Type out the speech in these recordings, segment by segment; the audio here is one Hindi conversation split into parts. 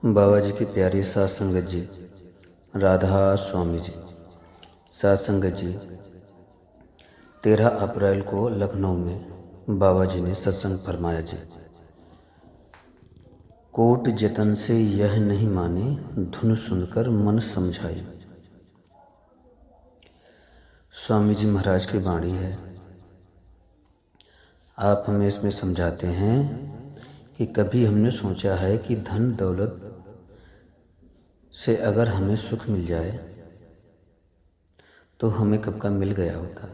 बाबा जी की प्यारी सात संगत जी, राधा स्वामी जी। सात संगत जी, 13 अप्रैल को लखनऊ में बाबा जी ने सत्संग फरमाया जी। कोट जतन से यह नहीं माने, धुन सुनकर मन समझाई। स्वामी जी महाराज की वाणी है। आप हमें इसमें समझाते हैं कि कभी हमने सोचा है कि धन दौलत से अगर हमें सुख मिल जाए तो हमें कब का मिल गया होता।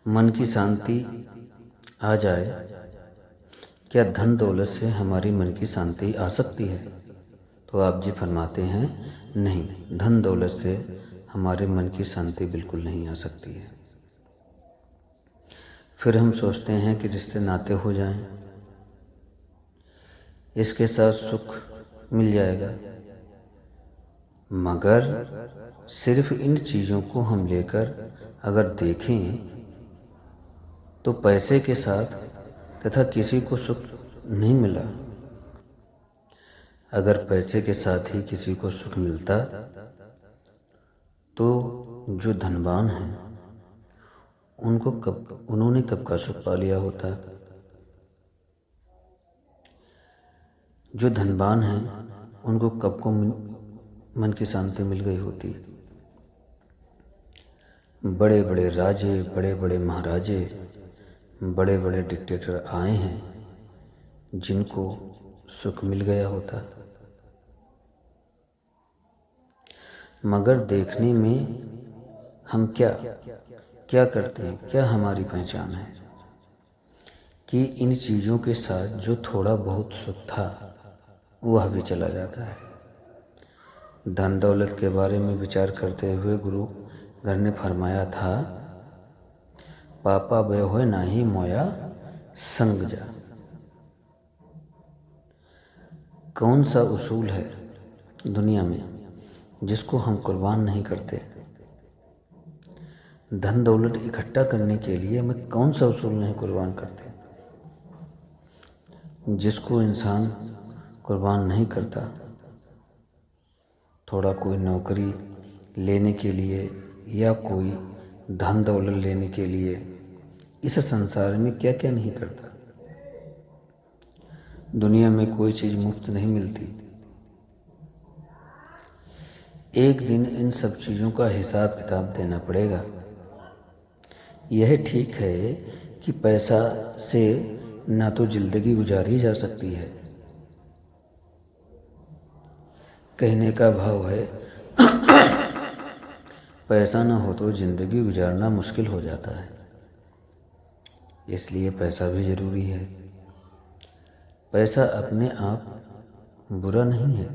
मन की शांति आ जाए, क्या धन दौलत से हमारी मन की शांति आ सकती है? तो आप जी फरमाते हैं नहीं, धन दौलत से हमारे मन की शांति बिल्कुल नहीं आ सकती है। फिर हम सोचते हैं कि रिश्ते नाते हो जाएं, इसके साथ सुख मिल जाएगा, मगर सिर्फ इन चीज़ों को हम लेकर अगर देखें तो पैसे के साथ तथा किसी को सुख नहीं मिला। अगर पैसे के साथ ही किसी को सुख मिलता तो जो धनवान हैं उन्होंने कब का सुख पा लिया होता। जो धनवान हैं उनको कब को मन की शांति मिल गई होती। बड़े बड़े राजे, बड़े बड़े महाराजे, बड़े बड़े डिक्टेटर आए हैं जिनको सुख मिल गया होता, मगर देखने में हम क्या करते हैं, क्या हमारी पहचान है कि इन चीज़ों के साथ जो थोड़ा बहुत सुख था वह भी चला जाता है। धन दौलत के बारे में विचार करते हुए गुरु घर ने फरमाया था, पापा बे होए नाही मोया संग जा। कौन सा उसूल है दुनिया में जिसको हम कुर्बान नहीं करते? धन दौलत इकट्ठा करने के लिए हमें कौन सा उसूल नहीं कुर्बान करते? जिसको इंसान कुर्बान नहीं करता, थोड़ा कोई नौकरी लेने के लिए या कोई धन दौलत लेने के लिए इस संसार में क्या क्या नहीं करता। दुनिया में कोई चीज़ मुफ्त नहीं मिलती। एक दिन इन सब चीज़ों का हिसाब किताब देना पड़ेगा। यह ठीक है कि पैसा से ना तो जिंदगी गुजारी जा सकती है, कहने का भाव है पैसा ना हो तो ज़िंदगी गुजारना मुश्किल हो जाता है, इसलिए पैसा भी ज़रूरी है। पैसा अपने आप बुरा नहीं है,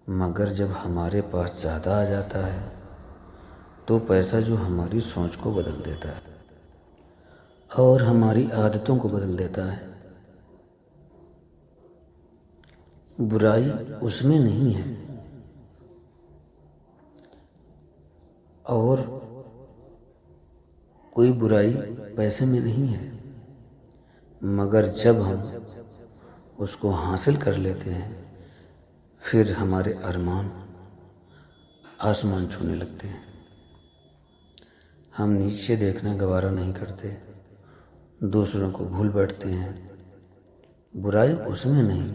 मगर जब हमारे पास ज़्यादा आ जाता है तो पैसा जो हमारी सोच को बदल देता है और हमारी आदतों को बदल देता है। बुराई उसमें नहीं है और कोई बुराई पैसे में नहीं है, मगर जब हम उसको हासिल कर लेते हैं फिर हमारे अरमान आसमान छूने लगते हैं। हम नीचे देखना गवारा नहीं करते, दूसरों को भूल बैठते हैं। बुराई उसमें नहीं,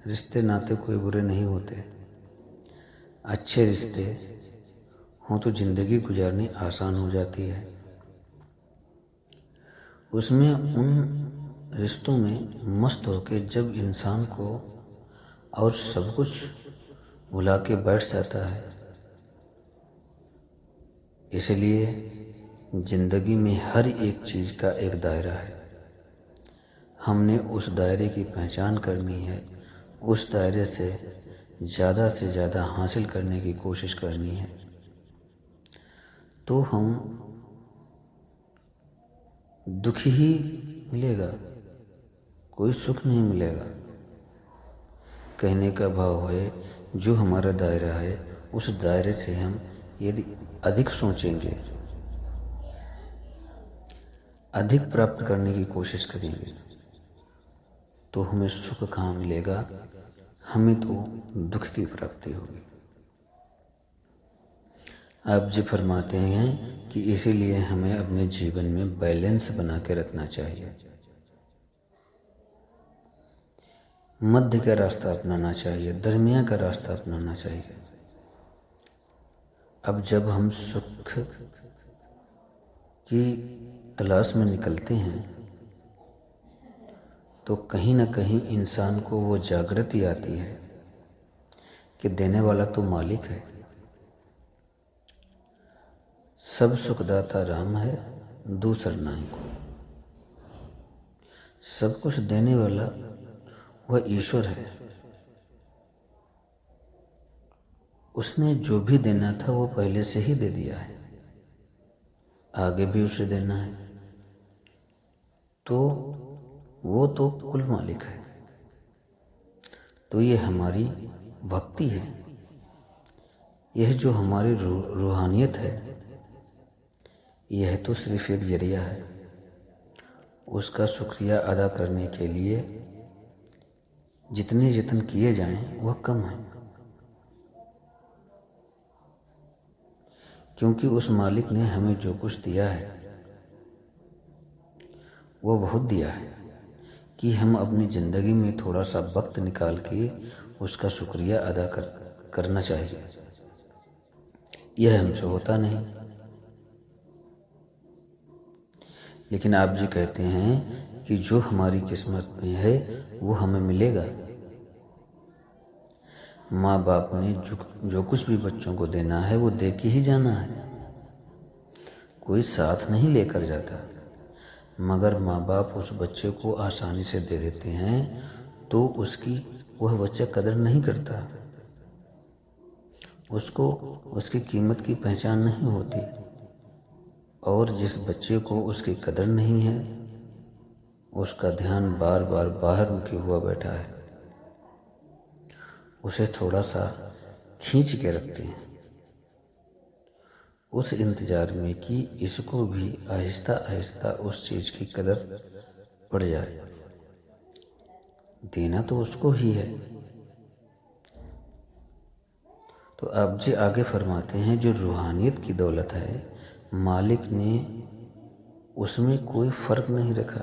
रिश्ते नाते कोई बुरे नहीं होते। अच्छे रिश्ते हों तो ज़िंदगी गुजारनी आसान हो जाती है। उसमें उन रिश्तों में मस्त होकर जब इंसान को और सब कुछ भुला के बैठ जाता है। इसलिए ज़िंदगी में हर एक चीज़ का एक दायरा है। हमने उस दायरे की पहचान करनी है, उस दायरे से ज़्यादा हासिल करने की कोशिश करनी है, तो हम दुखी ही मिलेगा, कोई सुख नहीं मिलेगा। कहने का भाव है जो हमारा दायरा है उस दायरे से हम यदि अधिक सोचेंगे, अधिक प्राप्त करने की कोशिश करेंगे तो हमें सुख कहाँ मिलेगा, हमें तो दुख की प्राप्ति होगी। आप जी फरमाते हैं कि इसीलिए हमें अपने जीवन में बैलेंस बना के रखना चाहिए, मध्य का रास्ता अपनाना चाहिए, दरमिया का रास्ता अपनाना चाहिए। अब जब हम सुख की तलाश में निकलते हैं तो कहीं ना कहीं इंसान को वो जागृति आती है कि देने वाला तो मालिक है, सब सुखदाता राम है, दूसर नहीं को। सब कुछ देने वाला वह ईश्वर है। उसने जो भी देना था वो पहले से ही दे दिया है, आगे भी उसे देना है। तो वो तो कुल मालिक है। तो ये हमारी भक्ति है, यह जो हमारी रूहानियत है, यह तो सिर्फ एक जरिया है। उसका शुक्रिया अदा करने के लिए जितने यत्न किए जाएं वह कम है, क्योंकि उस मालिक ने हमें जो कुछ दिया है वो बहुत दिया है कि हम अपनी ज़िंदगी में थोड़ा सा वक्त निकाल के उसका शुक्रिया अदा करना चाहिए। यह हमसे होता नहीं। लेकिन आप जी कहते हैं कि जो हमारी किस्मत में है वो हमें मिलेगा। माँ बाप ने जो कुछ भी बच्चों को देना है वो दे के ही जाना है, कोई साथ नहीं लेकर जाता। मगर माँ बाप उस बच्चे को आसानी से दे देते हैं तो उसकी वह बच्चा कदर नहीं करता, उसको उसकी कीमत की पहचान नहीं होती। और जिस बच्चे को उसकी कदर नहीं है उसका ध्यान बार बार बाहर मुखी हुआ बैठा है, उसे थोड़ा सा खींच के रखते हैं उस इंतज़ार में कि इसको भी आहिस्ता आहिस्ता उस चीज़ की कदर पड़ जाए। देना तो उसको ही है। तो आप जी आगे फरमाते हैं जो रूहानियत की दौलत है, मालिक ने उसमें कोई फ़र्क नहीं रखा।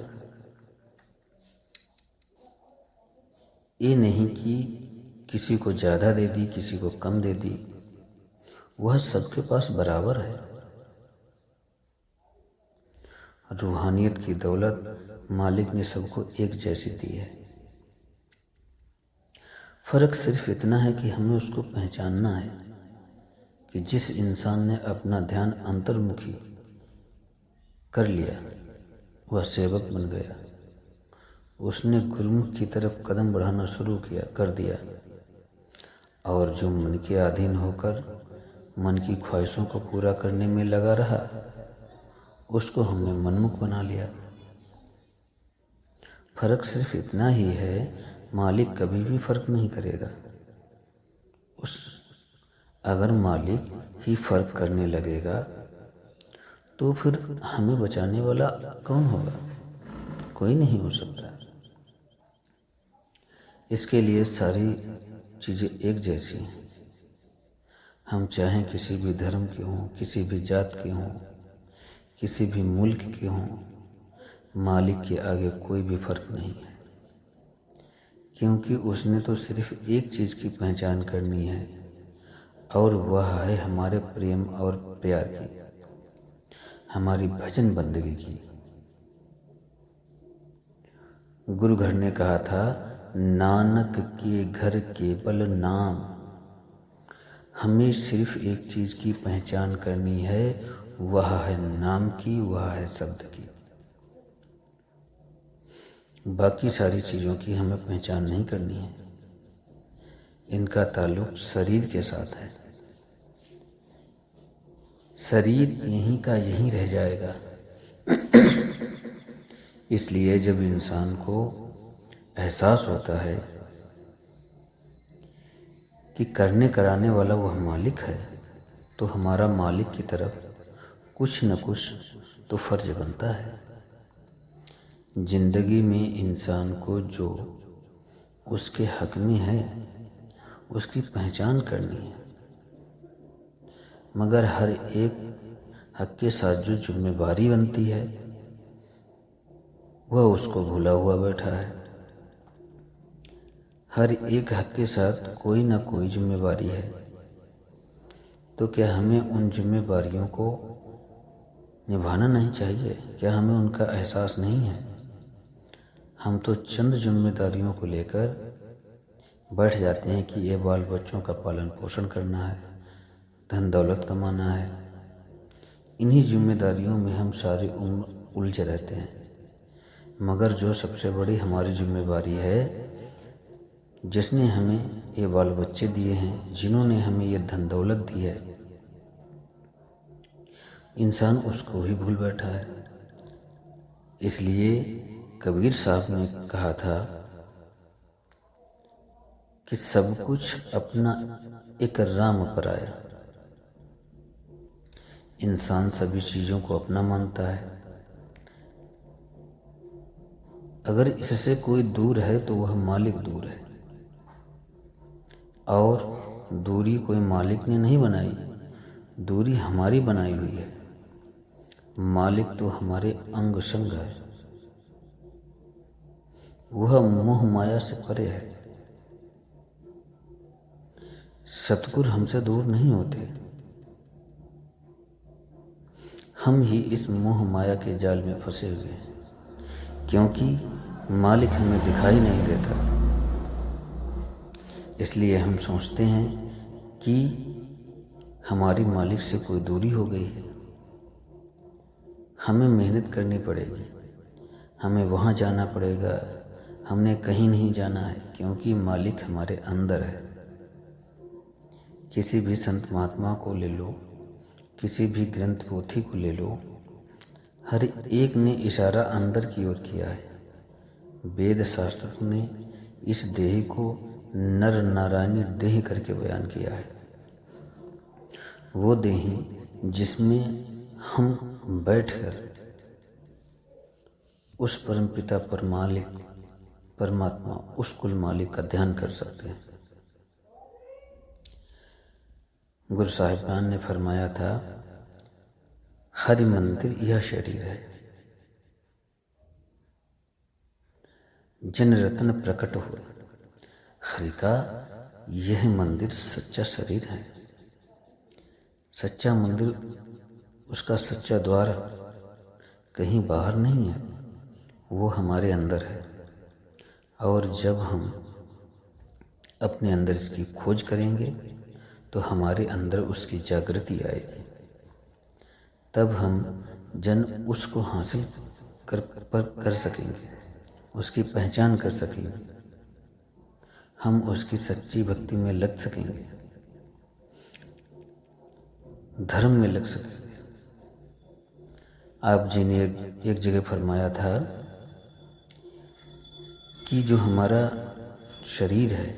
ये नहीं कि किसी को ज़्यादा दे दी, किसी को कम दे दी, वह सबके पास बराबर है। रूहानियत की दौलत मालिक ने सबको एक जैसी दी है। फ़र्क सिर्फ इतना है कि हमें उसको पहचानना है कि जिस इंसान ने अपना ध्यान अंतर्मुखी कर लिया वह सेवक बन गया, उसने गुरुमुख की तरफ कदम बढ़ाना शुरू कर दिया। और जो मन के अधीन होकर मन की ख्वाहिशों को पूरा करने में लगा रहा उसको हमने मनमुख बना लिया। फ़र्क सिर्फ इतना ही है, मालिक कभी भी फ़र्क नहीं करेगा। अगर मालिक ही फ़र्क करने लगेगा तो फिर हमें बचाने वाला कौन होगा? कोई नहीं हो सकता। इसके लिए सारी चीज़ें एक जैसी हैं। हम चाहें किसी भी धर्म के हों, किसी भी जात के हों, किसी भी मुल्क के हों, मालिक के आगे कोई भी फ़र्क नहीं है, क्योंकि उसने तो सिर्फ एक चीज़ की पहचान करनी है और वह है हमारे प्रेम और प्यार की, हमारी भजन बंदगी की। गुरु घर ने कहा था, नानक के घर केवल नाम। हमें सिर्फ एक चीज़ की पहचान करनी है, वह है नाम की, वह है शब्द की। बाकी सारी चीज़ों की हमें पहचान नहीं करनी है। इनका ताल्लुक शरीर के साथ है। शरीर यहीं का यहीं रह जाएगा। इसलिए जब इंसान को एहसास होता है कि करने कराने वाला वह मालिक है, तो हमारा मालिक की तरफ कुछ न कुछ तो फ़र्ज बनता है। ज़िंदगी में इंसान को जो उसके हक में है, उसकी पहचान करनी है। मगर हर एक हक के साथ जो जिम्मेवारी बनती है वह उसको भूला हुआ बैठा है। हर एक हक के साथ कोई ना कोई जिम्मेवारी है, तो क्या हमें उन जिम्मेवारियों को निभाना नहीं चाहिए? क्या हमें उनका एहसास नहीं है? हम तो चंद जिम्मेदारियों को लेकर बैठ जाते हैं कि ये बाल बच्चों का पालन पोषण करना है, धन दौलत कमाना है। इन्हीं जिम्मेदारियों में हम सारी उम्र उलझे रहते हैं। मगर जो सबसे बड़ी हमारी जिम्मेवारी है, जिसने हमें ये बाल बच्चे दिए हैं, जिन्होंने हमें ये धन दौलत दी है, इंसान उसको ही भूल बैठा है। इसलिए कबीर साहब ने कहा था कि सब कुछ अपना एक राम पराया। इंसान सभी चीज़ों को अपना मानता है। अगर इससे कोई दूर है तो वह मालिक दूर है, और दूरी कोई मालिक ने नहीं बनाई, दूरी हमारी बनाई हुई है। मालिक तो हमारे अंग संग है, वह मोह माया से परे है। सतगुरु हमसे दूर नहीं होते, हम ही इस मोह माया के जाल में फंसे हुए हैं, क्योंकि मालिक हमें दिखाई नहीं देता। इसलिए हम सोचते हैं कि हमारी मालिक से कोई दूरी हो गई है, हमें मेहनत करनी पड़ेगी, हमें वहाँ जाना पड़ेगा, हमने कहीं नहीं जाना है, क्योंकि मालिक हमारे अंदर है। किसी भी संत महात्मा को ले लो, किसी भी ग्रंथ पोथी को ले लो, हर एक ने इशारा अंदर की ओर किया है। वेद शास्त्र ने इस देह को नर नारायणी देह करके बयान किया है। वो देह जिसमें हम बैठकर उस परमपिता परमात्मा, उस कुल मालिक का ध्यान कर सकते हैं। गुरु साहिबान ने फरमाया था, हरि मंदिर यह शरीर है, जन रत्न प्रकट हुए। हरि का यह मंदिर सच्चा शरीर है। सच्चा मंदिर, उसका सच्चा द्वार कहीं बाहर नहीं है, वो हमारे अंदर है। और जब हम अपने अंदर इसकी खोज करेंगे तो हमारे अंदर उसकी जागृति आएगी। तब हम जन उसको हासिल कर सकेंगे, उसकी पहचान कर सकेंगे, हम उसकी सच्ची भक्ति में लग सकेंगे, धर्म में लग सकेंगे। आप जी ने एक जगह फरमाया था कि जो हमारा शरीर है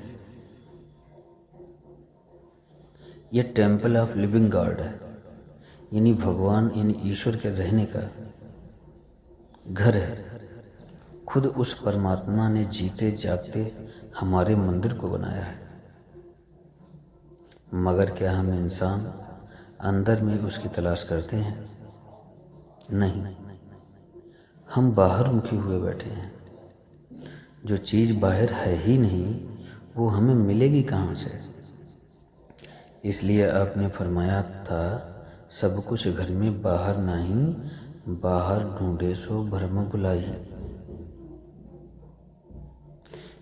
ये टेम्पल ऑफ लिविंग गॉड है, यानी भगवान यानी ईश्वर के रहने का घर है। खुद उस परमात्मा ने जीते जागते हमारे मंदिर को बनाया है। मगर क्या हम इंसान अंदर में उसकी तलाश करते हैं? नहीं, हम बाहर मुखी हुए बैठे हैं। जो चीज़ बाहर है ही नहीं, वो हमें मिलेगी कहाँ से? इसलिए आपने फरमाया था, सब कुछ घर में बाहर नहीं, बाहर ढूंढे सो भरम बुलाई,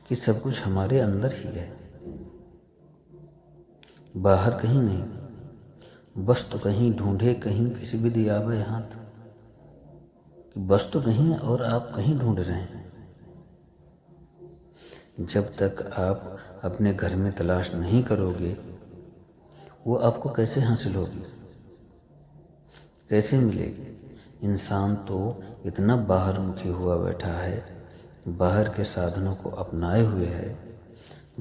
कि सब कुछ हमारे अंदर ही है, बाहर कहीं नहीं। बस तो कहीं ढूंढे, कहीं किसी भी दिया भाई हाथ, बस तो कहीं और आप कहीं ढूंढ रहे हैं। जब तक आप अपने घर में तलाश नहीं करोगे, वो आपको कैसे हासिल होगी, कैसे मिलेगी? इंसान तो इतना बाहर मुखी हुआ बैठा है, बाहर के साधनों को अपनाए हुए है,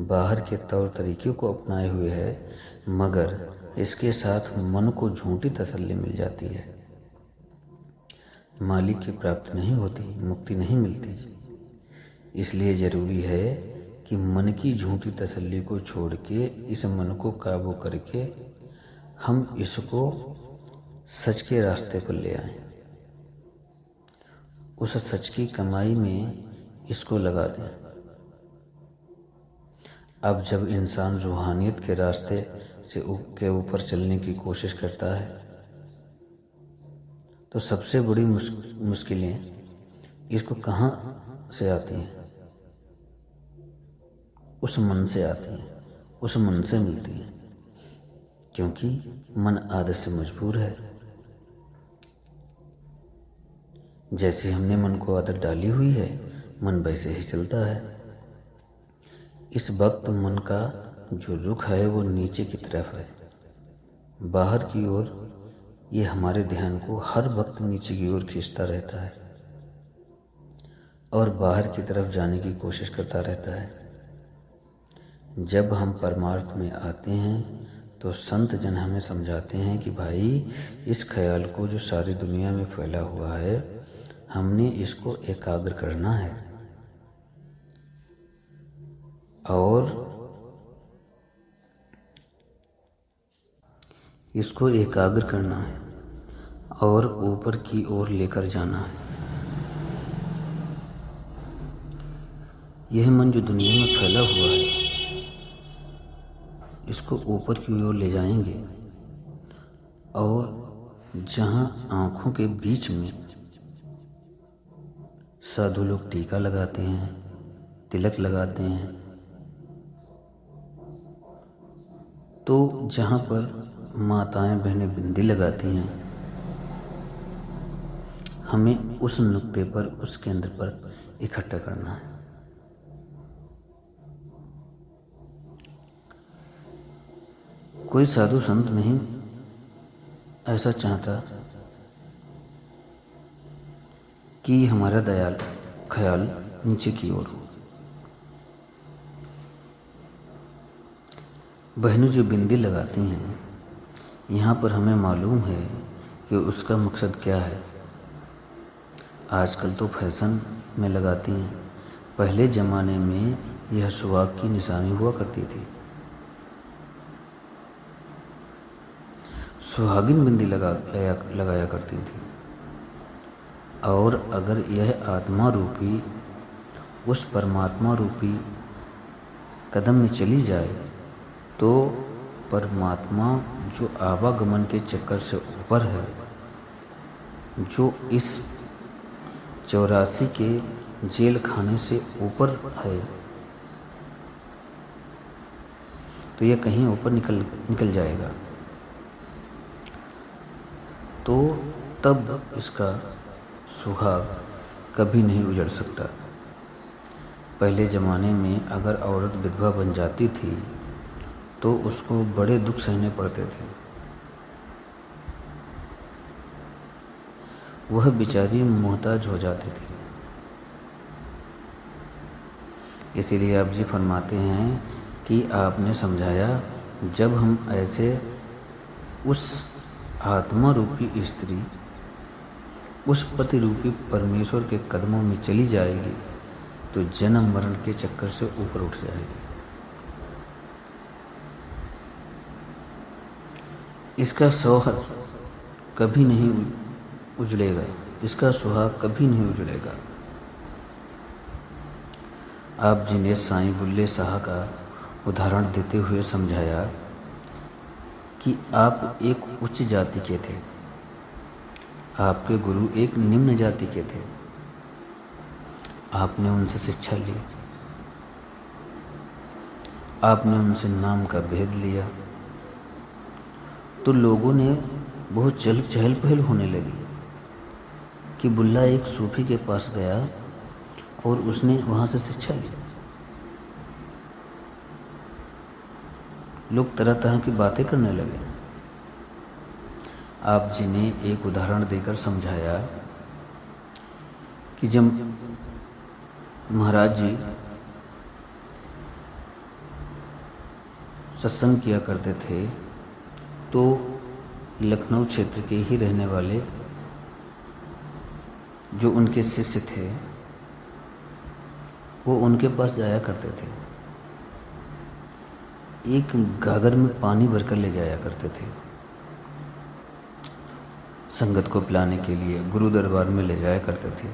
बाहर के तौर तरीक़ों को अपनाए हुए है, मगर इसके साथ मन को झूठी तसल्ली मिल जाती है। मालिक की प्राप्ति नहीं होती, मुक्ति नहीं मिलती। इसलिए ज़रूरी है कि मन की झूठी तसल्ली को छोड़ के इस मन को काबू करके हम इसको सच के रास्ते पर ले आएं, उस सच की कमाई में इसको लगा दें। अब जब इंसान रूहानियत के रास्ते से के ऊपर चलने की कोशिश करता है तो सबसे बड़ी मुश्किलें इसको कहाँ से आती हैं? उस मन से आती हैं, उस मन से मिलती हैं, क्योंकि मन आदत से मजबूर है। जैसे हमने मन को आदत डाली हुई है, मन वैसे ही चलता है। इस वक्त मन का जो रुख है वो नीचे की तरफ है, बाहर की ओर। ये हमारे ध्यान को हर वक्त नीचे की ओर खींचता रहता है और बाहर की तरफ जाने की कोशिश करता रहता है। जब हम परमार्थ में आते हैं तो संत जन हमें समझाते हैं कि भाई इस ख्याल को जो सारी दुनिया में फैला हुआ है, हमने इसको एकाग्र करना है और इसको एकाग्र करना है और ऊपर की ओर लेकर जाना है। यह मन जो दुनिया में फैला हुआ है, इसको ऊपर की ओर ले जाएंगे और जहाँ आँखों के बीच में साधु लोग टीका लगाते हैं, तिलक लगाते हैं, तो जहाँ पर माताएं बहनें बिंदी लगाती हैं, हमें उस नुक्ते पर, उस केंद्र पर इकट्ठा करना है। कोई साधु संत नहीं ऐसा चाहता कि हमारा ख्याल नीचे की ओर हो। बहनें जो बिंदी लगाती हैं, यहाँ पर हमें मालूम है कि उसका मकसद क्या है। आजकल तो फैशन में लगाती हैं, पहले ज़माने में यह सुहाग की निशानी हुआ करती थी। सुहागिन बिंदी लगाया करती थी और अगर यह आत्मा रूपी, उस परमात्मा रूपी कदम में चली जाए तो परमात्मा जो आवागमन के चक्कर से ऊपर है, जो इस 84 के जेल खाने से ऊपर है, तो यह कहीं ऊपर निकल जाएगा। तो तब इसका सुहाग कभी नहीं उजड़ सकता। पहले ज़माने में अगर औरत विधवा बन जाती थी तो उसको बड़े दुख सहने पड़ते थे। वह बेचारी मोहताज हो जाती थी। इसीलिए आप जी फरमाते हैं कि आपने समझाया, जब हम ऐसे उस आत्मा रूपी स्त्री, उस पति रूपी परमेश्वर के कदमों में चली जाएगी तो जन्म मरण के चक्कर से ऊपर उठ जाएगी। इसका सुहाग कभी नहीं उजड़ेगा, इसका सुहाग कभी नहीं उजड़ेगा। आप जी ने साईं बुल्ले शाह का उदाहरण देते हुए समझाया कि आप एक उच्च जाति के थे, आपके गुरु एक निम्न जाति के थे। आपने उनसे शिक्षा ली, आपने उनसे नाम का भेद लिया, तो लोगों ने बहुत चहल पहल होने लगी कि बुल्ला एक सूफी के पास गया और उसने वहाँ से शिक्षा ली। लोग तरह तरह की बातें करने लगे। आप जी ने एक उदाहरण देकर समझाया कि जब महाराज जी सत्संग किया करते थे तो लखनऊ क्षेत्र के ही रहने वाले जो उनके शिष्य थे वो उनके पास जाया करते थे एक गागर में पानी भरकर ले जाया करते थे, संगत को पिलाने के लिए गुरु दरबार में ले जाया करते थे।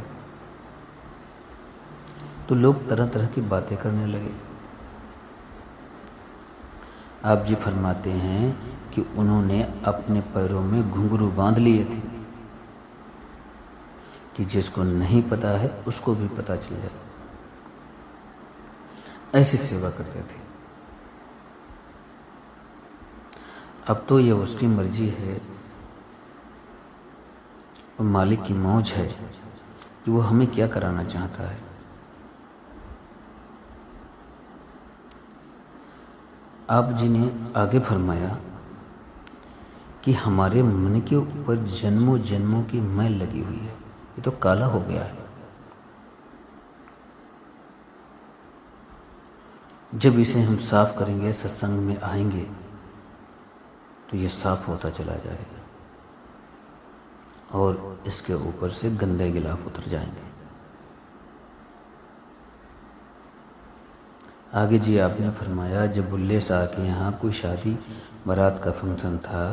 तो लोग तरह तरह की बातें करने लगे। आप जी फरमाते हैं कि उन्होंने अपने पैरों में घुंघरू बांध लिए थे कि जिसको नहीं पता है उसको भी पता चल जाए। ऐसी सेवा करते थे। अब तो ये उसकी मर्जी है और मालिक की मौज है कि वो हमें क्या कराना चाहता है। आप जी ने आगे फरमाया कि हमारे मन के ऊपर जन्मों जन्मों की मैल लगी हुई है, ये तो काला हो गया है। जब इसे हम साफ करेंगे, सत्संग में आएंगे, तो ये साफ होता चला जाएगा और इसके ऊपर से गंदे गिलाफ उतर जाएंगे। आगे जी आपने फरमाया जब बुल्ले शाह के यहाँ कोई शादी बारात का फंक्शन था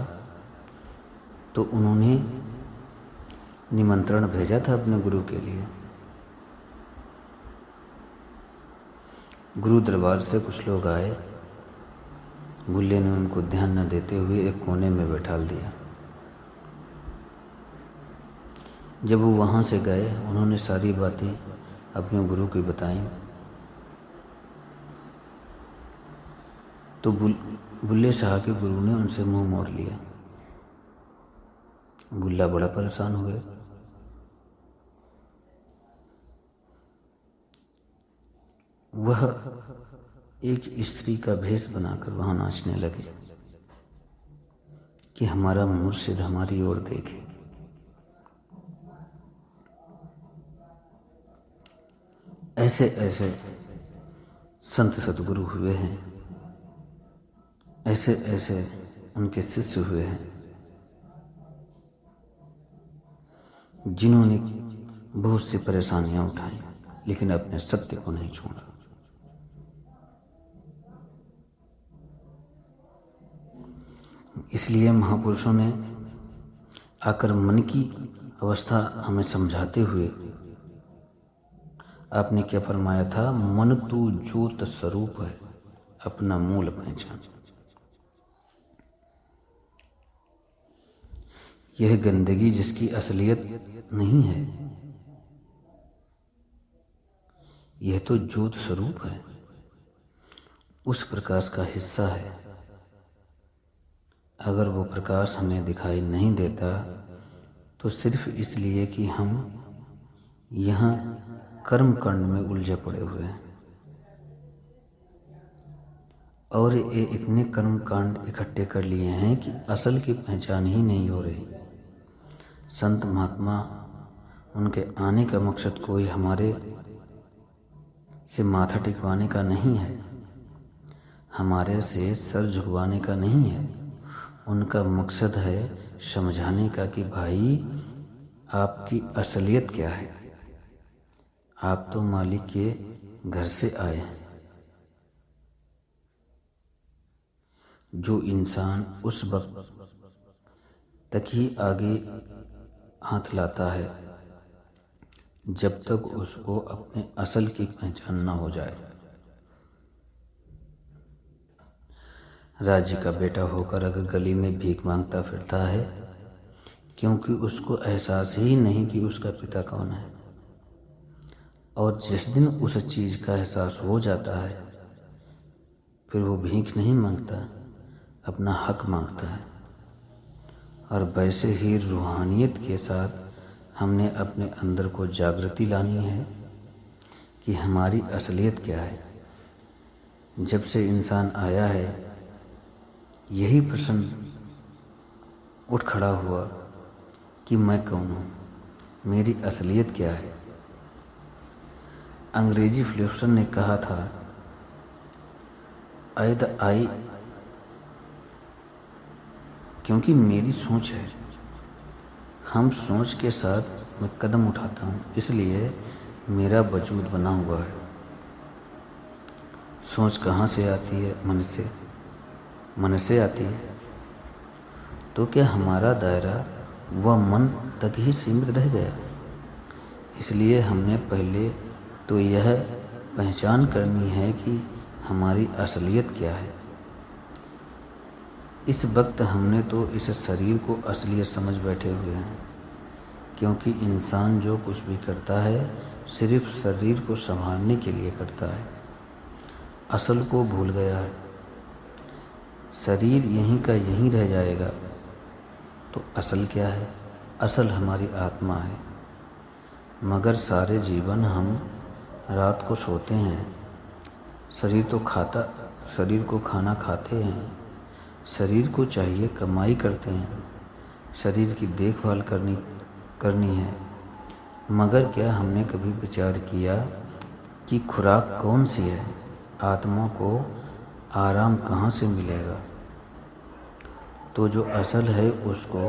तो उन्होंने निमंत्रण भेजा था अपने गुरु के लिए। गुरु दरबार से कुछ लोग आए, बुल्ले ने उनको ध्यान न देते हुए एक कोने में बैठाल दिया। जब वो वहाँ से गए, उन्होंने सारी बातें अपने गुरु को बताईं। तो बुल्ले शाह के गुरु ने उनसे मुंह मोड़ लिया। बुल्ला बड़ा परेशान हुए। वह एक स्त्री का भेष बनाकर वहाँ नाचने लगे कि हमारा मुर्शिद हमारी ओर देखे। ऐसे ऐसे संत सद्गुरु हुए हैं, ऐसे ऐसे उनके शिष्य हुए हैं जिन्होंने बहुत सी परेशानियां उठाई लेकिन अपने सत्य को नहीं छोड़ा। इसलिए महापुरुषों ने आकर मन की अवस्था हमें समझाते हुए आपने क्या फरमाया था, मन तू ज्योत स्वरूप है, अपना मूल पहचान। यह गंदगी जिसकी असलियत नहीं है, यह तो ज्योत स्वरूप है, उस प्रकाश का हिस्सा है। अगर वो प्रकाश हमें दिखाई नहीं देता तो सिर्फ इसलिए कि हम यहाँ कर्म कांड में उलझे पड़े हुए हैं और ये इतने कर्म कांड इकट्ठे कर लिए हैं कि असल की पहचान ही नहीं हो रही। संत महात्मा उनके आने का मकसद कोई हमारे से माथा टिकवाने का नहीं है, हमारे से सर झुकवाने का नहीं है। उनका मकसद है समझाने का कि भाई आपकी असलियत क्या है। आप तो मालिक के घर से आए हैं। जो इंसान उस वक्त तक ही आगे हाथ लाता है जब तक उसको अपने असल की पहचान न हो जाए। राजी का बेटा होकर अगर गली में भीख मांगता फिरता है क्योंकि उसको एहसास ही नहीं कि उसका पिता कौन है, और जिस दिन उस चीज़ का एहसास हो जाता है फिर वो भीख नहीं मांगता, अपना हक मांगता है। और वैसे ही रूहानियत के साथ हमने अपने अंदर को जागृति लानी है कि हमारी असलियत क्या है। जब से इंसान आया है यही प्रश्न उठ खड़ा हुआ कि मैं कौन हूँ, मेरी असलियत क्या है। अंग्रेजी फिलोसोफर ने कहा था, आई द आई, क्योंकि मेरी सोच है। हम सोच के साथ मैं कदम उठाता हूँ, इसलिए मेरा वजूद बना हुआ है। सोच कहाँ से आती है? मन से। मन से आती है, तो क्या हमारा दायरा वह मन तक ही सीमित रह गया? इसलिए हमने पहले तो यह पहचान करनी है कि हमारी असलियत क्या है। इस वक्त हमने तो इस शरीर को असलियत समझ बैठे हुए हैं, क्योंकि इंसान जो कुछ भी करता है सिर्फ शरीर को संभालने के लिए करता है, असल को भूल गया है। शरीर यहीं का यहीं रह जाएगा तो असल क्या है? असल हमारी आत्मा है। मगर सारे जीवन हम रात को सोते हैं, शरीर को खाना खाते हैं, शरीर को चाहिए कमाई करते हैं, शरीर की देखभाल करनी है। मगर क्या हमने कभी विचार किया कि खुराक कौन सी है? आत्मा को आराम कहाँ से मिलेगा? तो जो असल है उसको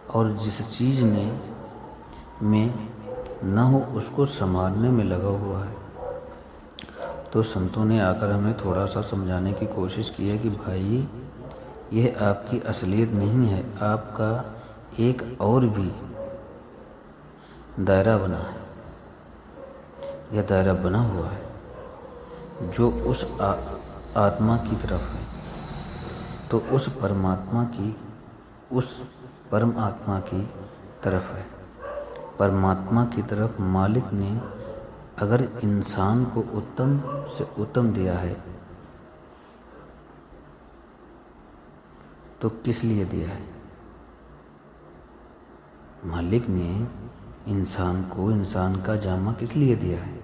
और जिस चीज़ में न हो उसको संभालने में लगा हुआ है। तो संतों ने आकर हमें थोड़ा सा समझाने की कोशिश की है कि भाई, यह आपकी असलियत नहीं है, आपका एक और भी दायरा बना है। यह दायरा बना हुआ है जो उस आत्मा की तरफ है। तो उस परम आत्मा की तरफ है। परमात्मा की तरफ मालिक ने अगर इंसान को उत्तम से उत्तम दिया है तो किस लिए दिया है? मालिक ने इंसान को इंसान का जामा किस लिए दिया है?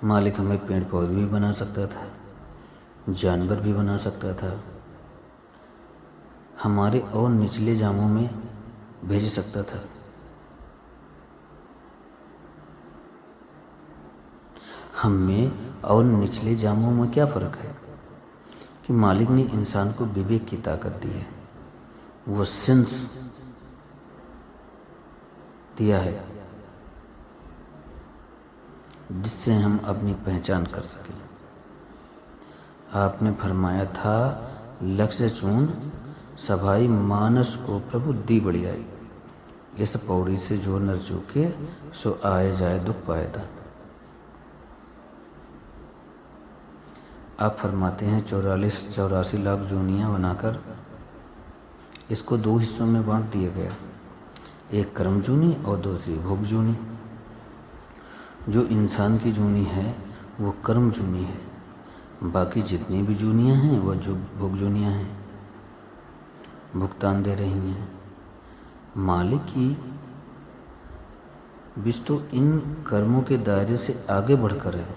मालिक हमें पेड़ पौधे भी बना सकता था, जानवर भी बना सकता था, हमारे और निचले जामों में भेज सकता था। हम में और निचले जामों में क्या फ़र्क है कि मालिक ने इंसान को विवेक की ताकत दी है, वो सेंस दिया है जिससे हम अपनी पहचान कर सकें। आपने फरमाया था, लक्ष्य चून सभाई मानस को प्रभु दी बढ़ियाई। इस पौड़ी से जो नर चूके सो आए जाए दुख पाएदा। आप फरमाते हैं 84 लाख जोनियाँ बनाकर इसको 2 हिस्सों में बांट दिया गया, एक कर्म जूनी और दूसरी भोग जूनी। जो इंसान की जूनी है वो कर्म जूनी है, बाकी जितनी भी जूनियाँ हैं वह जो भोग जूनियाँ हैं, भुगतान दे रही हैं। मालिक की बीच तो इन कर्मों के दायरे से आगे बढ़कर है।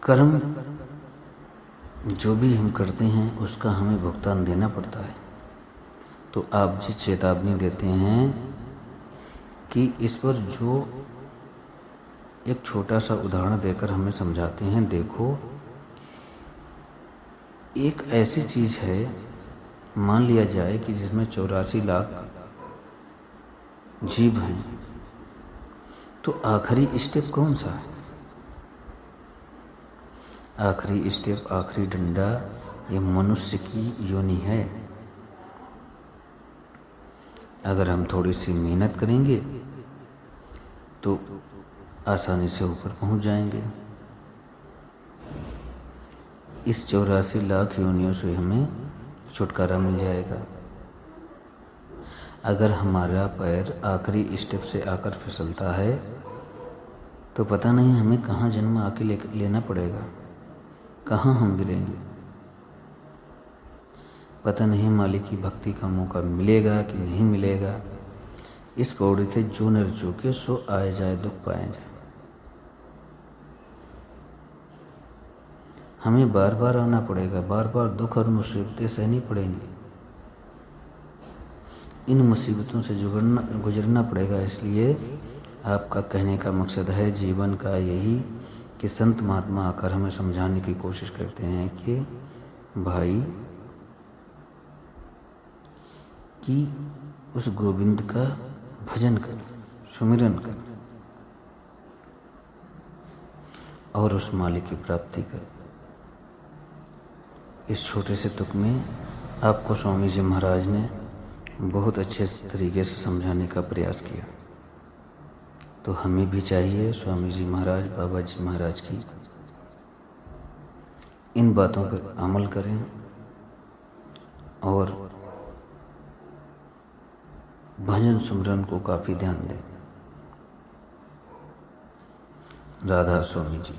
कर्म जो भी हम करते हैं उसका हमें भुगतान देना पड़ता है। तो आप जी चेतावनी देते हैं कि इस पर जो एक छोटा सा उदाहरण देकर हमें समझाते हैं, देखो एक ऐसी चीज़ है, मान लिया जाए कि जिसमें 84 लाख जीव हैं, तो आखिरी स्टेप कौन सा है? आखिरी स्टेप, आखिरी डंडा ये मनुष्य की योनि है। अगर हम थोड़ी सी मेहनत करेंगे तो आसानी से ऊपर पहुंच जाएंगे। इस 84 लाख योनियों से हमें छुटकारा मिल जाएगा। अगर हमारा पैर आखिरी स्टेप से आकर फिसलता है तो पता नहीं हमें कहाँ जन्म आके लेना पड़ेगा, कहाँ हम गिरेंगे। पता नहीं मालिक की भक्ति का मौका मिलेगा कि नहीं मिलेगा। इस पौड़ी से जो नर चूके सो आए जाए दुख पाए जाए। हमें बार बार आना पड़ेगा, बार बार दुख और मुसीबतें सहनी पड़ेंगी। इन मुसीबतों से गुजरना पड़ेगा। इसलिए आपका कहने का मकसद है जीवन का यही कि संत महात्मा आकर हमें समझाने की कोशिश करते हैं कि भाई कि उस गोविंद का भजन कर, सुमिरन कर, और उस मालिक की प्राप्ति करो। इस छोटे से तुक में आपको स्वामी जी महाराज ने बहुत अच्छे तरीके से समझाने का प्रयास किया। तो हमें भी चाहिए स्वामी जी महाराज, बाबा जी महाराज की इन बातों पर अमल करें और भजन सुमरन को काफ़ी ध्यान दें। राधा स्वामी जी।